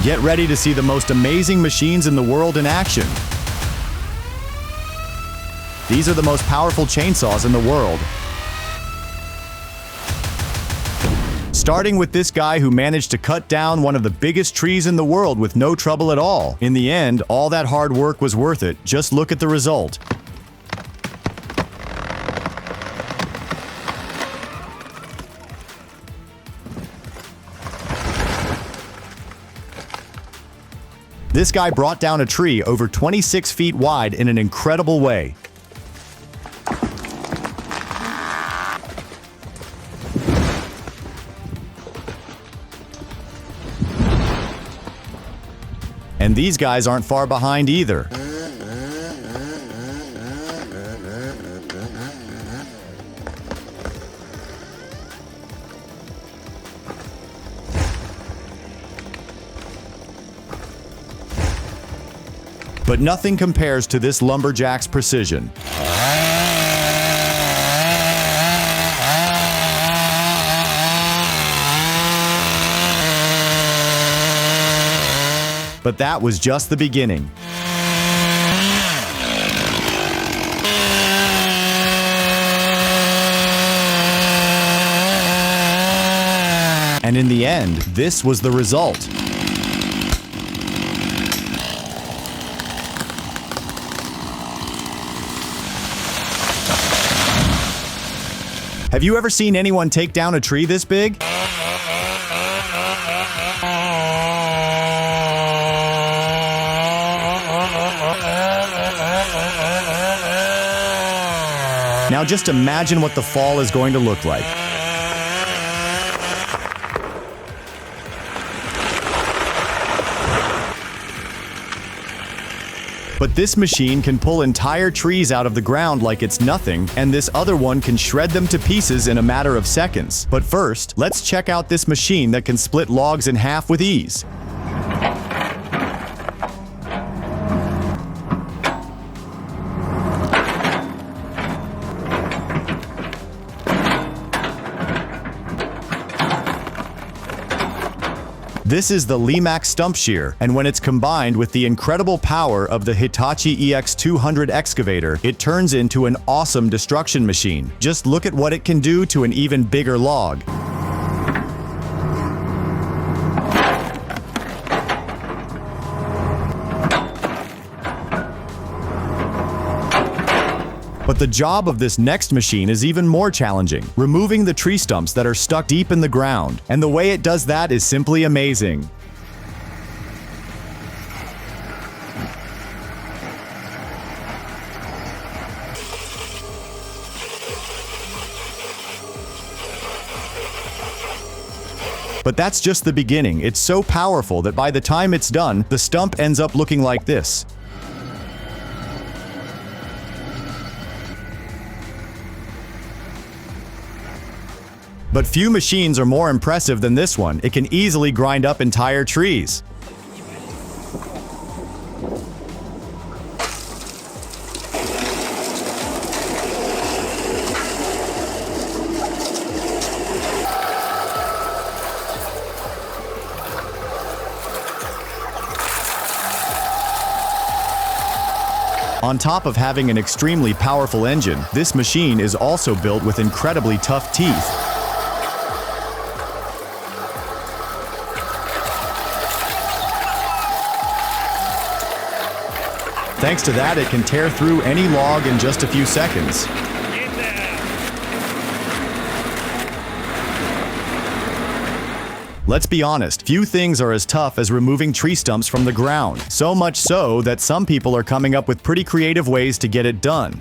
Get ready to see the most amazing machines in the world in action. These are the most powerful chainsaws in the world. Starting with this guy who managed to cut down one of the biggest trees in the world with no trouble at all. In the end, all that hard work was worth it. Just look at the result. This guy brought down a tree over 26 feet wide in an incredible way. And these guys aren't far behind either. But nothing compares to this lumberjack's precision. But that was just the beginning. And in the end, this was the result. Have you ever seen anyone take down a tree this big? Now just imagine what the fall is going to look like. But this machine can pull entire trees out of the ground like it's nothing, and this other one can shred them to pieces in a matter of seconds. But first, let's check out this machine that can split logs in half with ease. This is the Limac Stump Shear, and when it's combined with the incredible power of the Hitachi EX200 excavator, it turns into an awesome destruction machine. Just look at what it can do to an even bigger log. But the job of this next machine is even more challenging, removing the tree stumps that are stuck deep in the ground. And the way it does that is simply amazing. But that's just the beginning. It's so powerful that by the time it's done, the stump ends up looking like this. But few machines are more impressive than this one. It can easily grind up entire trees. On top of having an extremely powerful engine, this machine is also built with incredibly tough teeth. Thanks to that, it can tear through any log in just a few seconds. Let's be honest, few things are as tough as removing tree stumps from the ground. So much so that some people are coming up with pretty creative ways to get it done.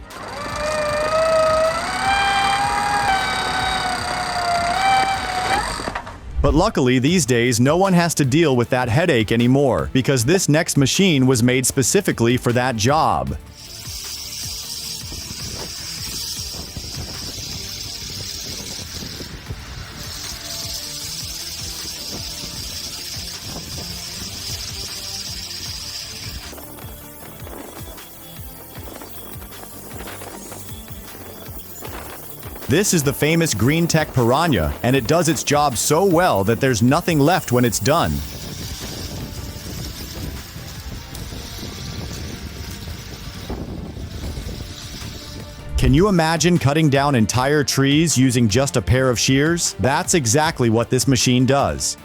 But luckily, these days, no one has to deal with that headache anymore, because this next machine was made specifically for that job. This is the famous Green Tech Piranha, and it does its job so well that there's nothing left when it's done. Can you imagine cutting down entire trees using just a pair of shears? That's exactly what this machine does.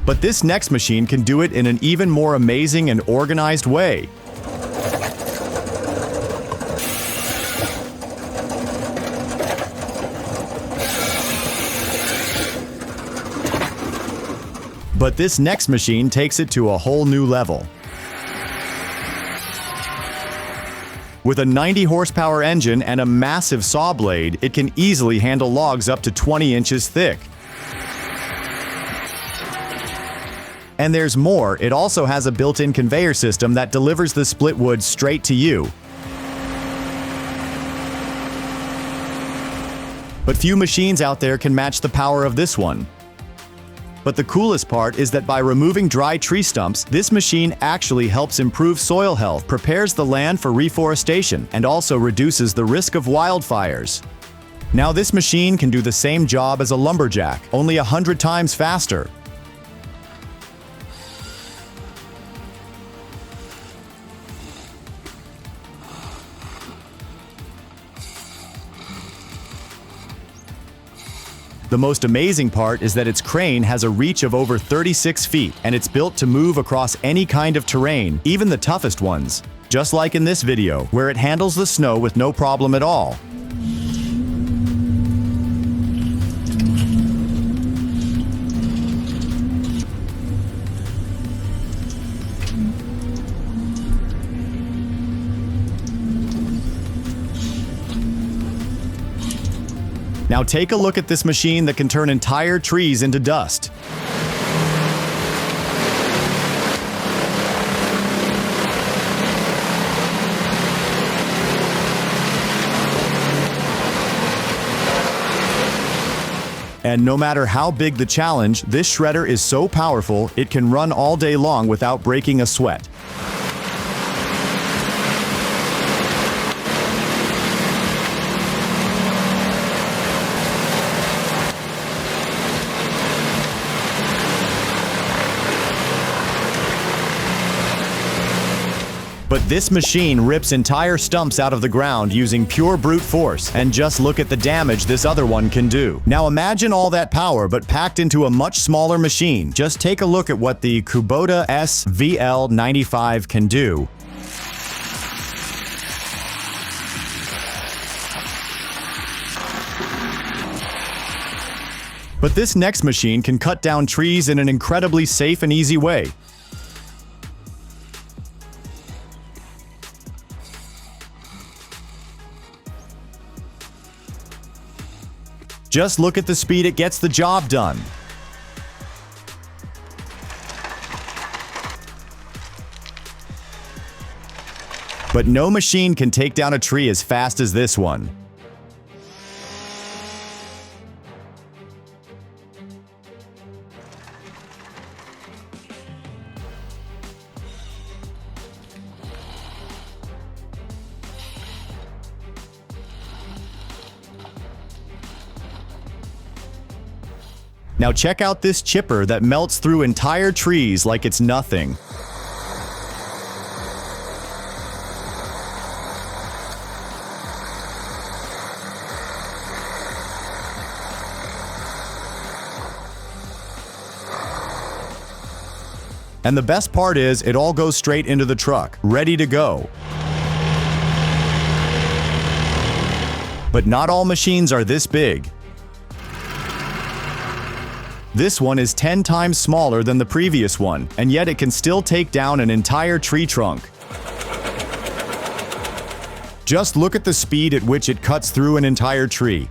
But this next machine can do it in an even more amazing and organized way. But this next machine takes it to a whole new level. With a 90 horsepower engine and a massive saw blade, it can easily handle logs up to 20 inches thick. And there's more, it also has a built-in conveyor system that delivers the split wood straight to you. But few machines out there can match the power of this one. But the coolest part is that by removing dry tree stumps, this machine actually helps improve soil health, prepares the land for reforestation, and also reduces the risk of wildfires. Now this machine can do the same job as a lumberjack, only 100 times faster. The most amazing part is that its crane has a reach of over 36 feet, and it's built to move across any kind of terrain, even the toughest ones. Just like in this video, where it handles the snow with no problem at all. Now take a look at this machine that can turn entire trees into dust. And no matter how big the challenge, this shredder is so powerful, it can run all day long without breaking a sweat. But this machine rips entire stumps out of the ground using pure brute force, and just look at the damage this other one can do. Now imagine all that power but packed into a much smaller machine. Just take a look at what the Kubota SVL95 can do. But this next machine can cut down trees in an incredibly safe and easy way. Just look at the speed it gets the job done. But no machine can take down a tree as fast as this one. Now check out this chipper that melts through entire trees like it's nothing. And the best part is, it all goes straight into the truck, ready to go. But not all machines are this big. This one is 10 times smaller than the previous one, and yet it can still take down an entire tree trunk. Just look at the speed at which it cuts through an entire tree.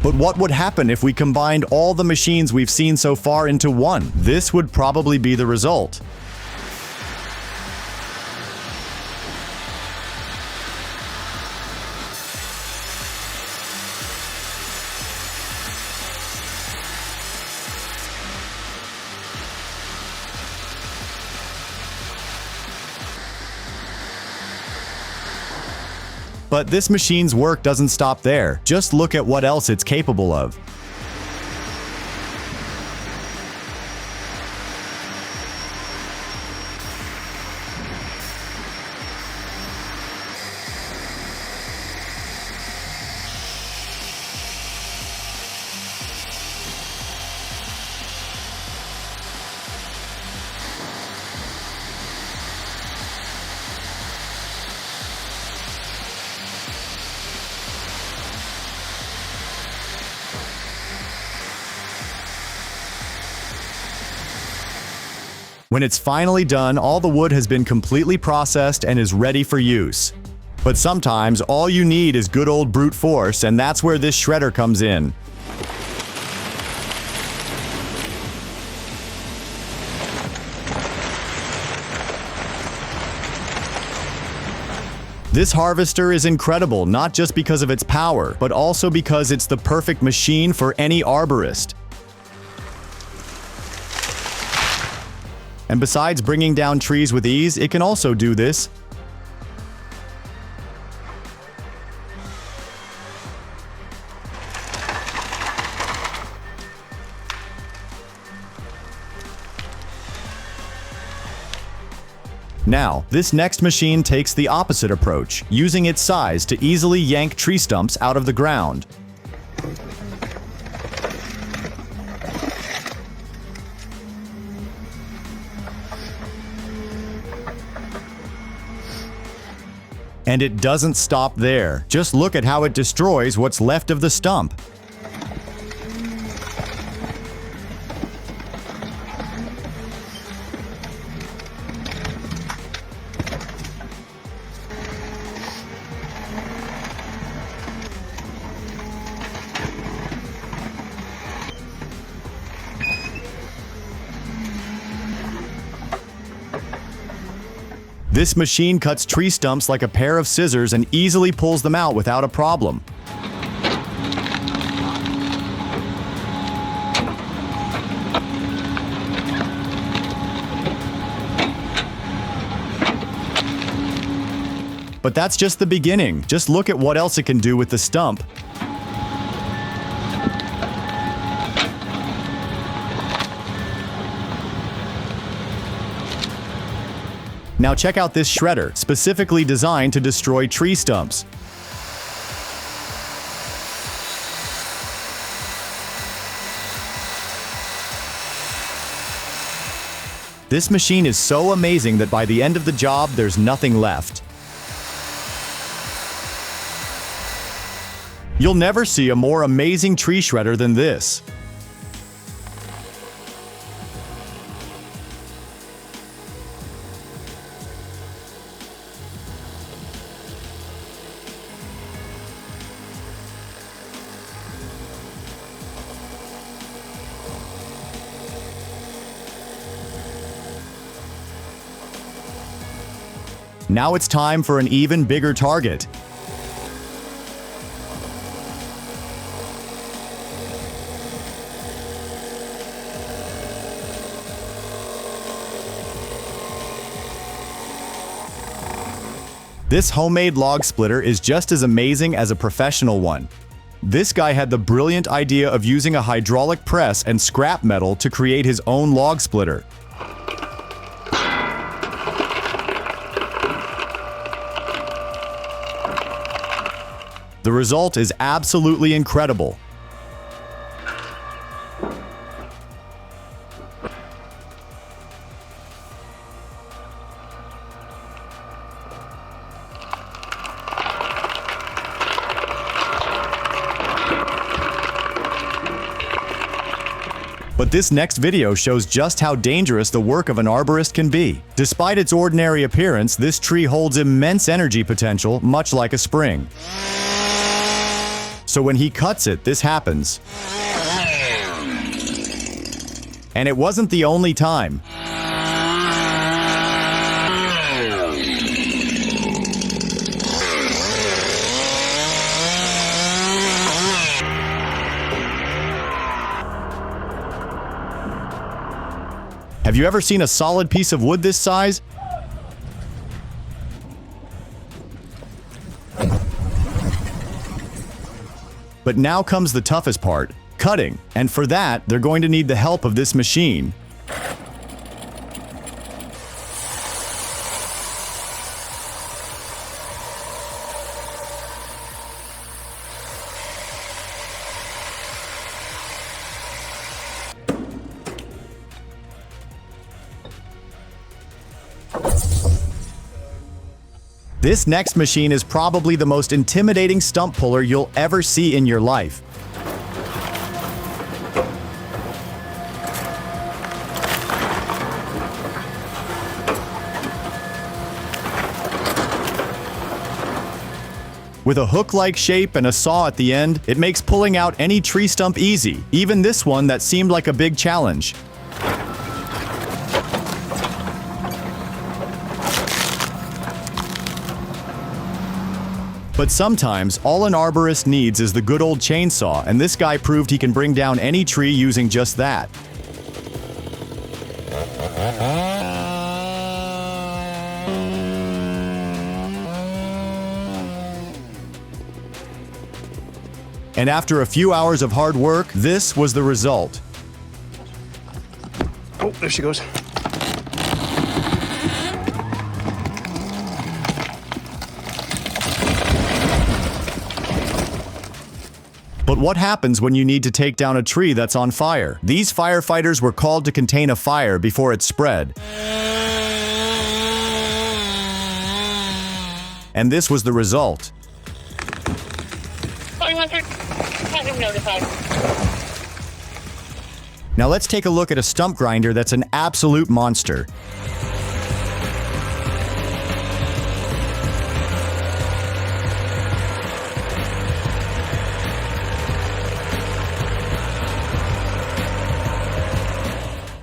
But what would happen if we combined all the machines we've seen so far into one? This would probably be the result. But this machine's work doesn't stop there. Just look at what else it's capable of. When it's finally done, all the wood has been completely processed and is ready for use. But sometimes all you need is good old brute force, and that's where this shredder comes in. This harvester is incredible, not just because of its power, but also because it's the perfect machine for any arborist. And besides bringing down trees with ease, it can also do this. Now, this next machine takes the opposite approach, using its size to easily yank tree stumps out of the ground. And it doesn't stop there. Just look at how it destroys what's left of the stump. This machine cuts tree stumps like a pair of scissors and easily pulls them out without a problem. But that's just the beginning. Just look at what else it can do with the stump. Now check out this shredder, specifically designed to destroy tree stumps. This machine is so amazing that by the end of the job, there's nothing left. You'll never see a more amazing tree shredder than this. Now it's time for an even bigger target. This homemade log splitter is just as amazing as a professional one. This guy had the brilliant idea of using a hydraulic press and scrap metal to create his own log splitter. The result is absolutely incredible. But this next video shows just how dangerous the work of an arborist can be. Despite its ordinary appearance, this tree holds immense energy potential, much like a spring. So when he cuts it, this happens. And it wasn't the only time. Have you ever seen a solid piece of wood this size? But now comes the toughest part, cutting. And for that, they're going to need the help of this machine. This next machine is probably the most intimidating stump puller you'll ever see in your life. With a hook-like shape and a saw at the end, it makes pulling out any tree stump easy, even this one that seemed like a big challenge. But sometimes, all an arborist needs is the good old chainsaw, and this guy proved he can bring down any tree using just that. And after a few hours of hard work, this was the result. Oh, there she goes. But what happens when you need to take down a tree that's on fire? These firefighters were called to contain a fire before it spread. And this was the result. Now let's take a look at a stump grinder that's an absolute monster.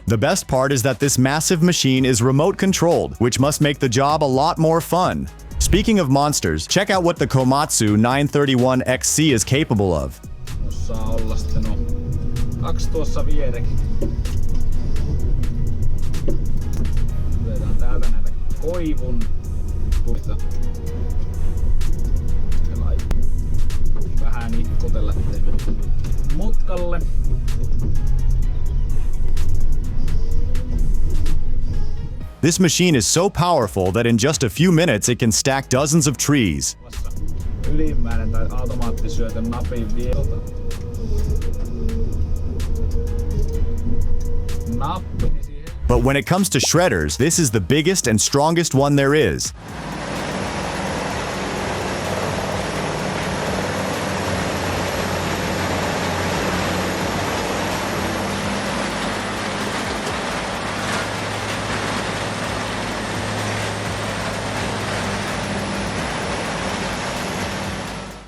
The best part is that this massive machine is remote controlled, which must make the job a lot more fun. Speaking of monsters, check out what the Komatsu 931XC is capable of. Kaksi tuossa vierekin. Otetaan täältä näitä koivun puita. Vähän nitkutella mutkalle. This machine is so powerful that in just a few minutes it can stack dozens of trees. Ylimmäinen tai automaattisyötön napin vieltä. But when it comes to shredders, this is the biggest and strongest one there is.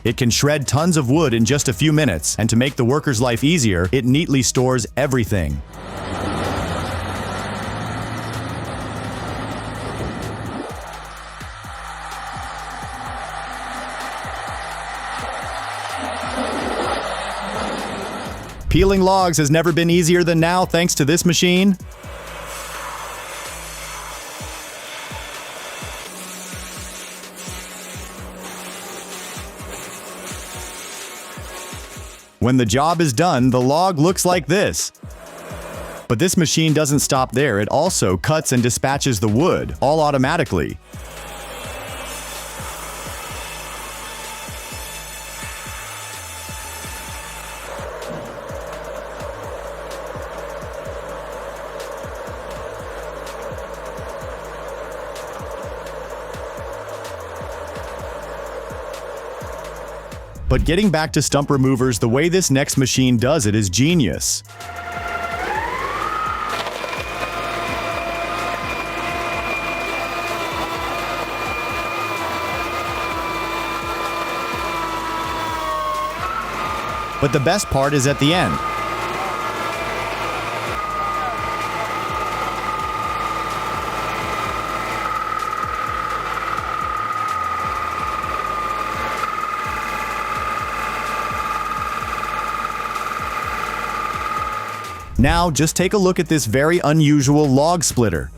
It can shred tons of wood in just a few minutes, and to make the worker's life easier, it neatly stores everything. Peeling logs has never been easier than now thanks to this machine. When the job is done, the log looks like this. But this machine doesn't stop there, it also cuts and dispatches the wood, all automatically. But getting back to stump removers, the way this next machine does it is genius. But the best part is at the end. Now, just take a look at this very unusual log splitter.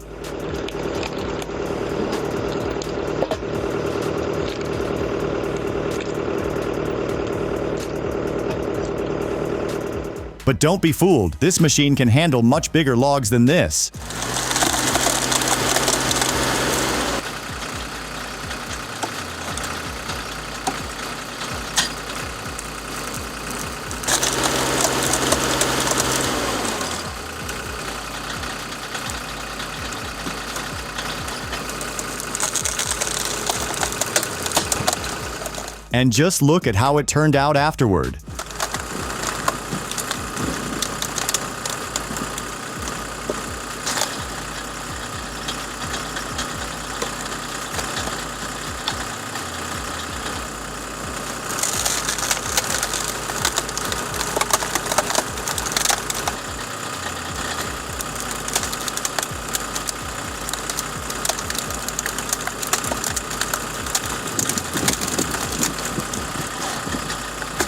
But don't be fooled, this machine can handle much bigger logs than this. And just look at how it turned out afterward.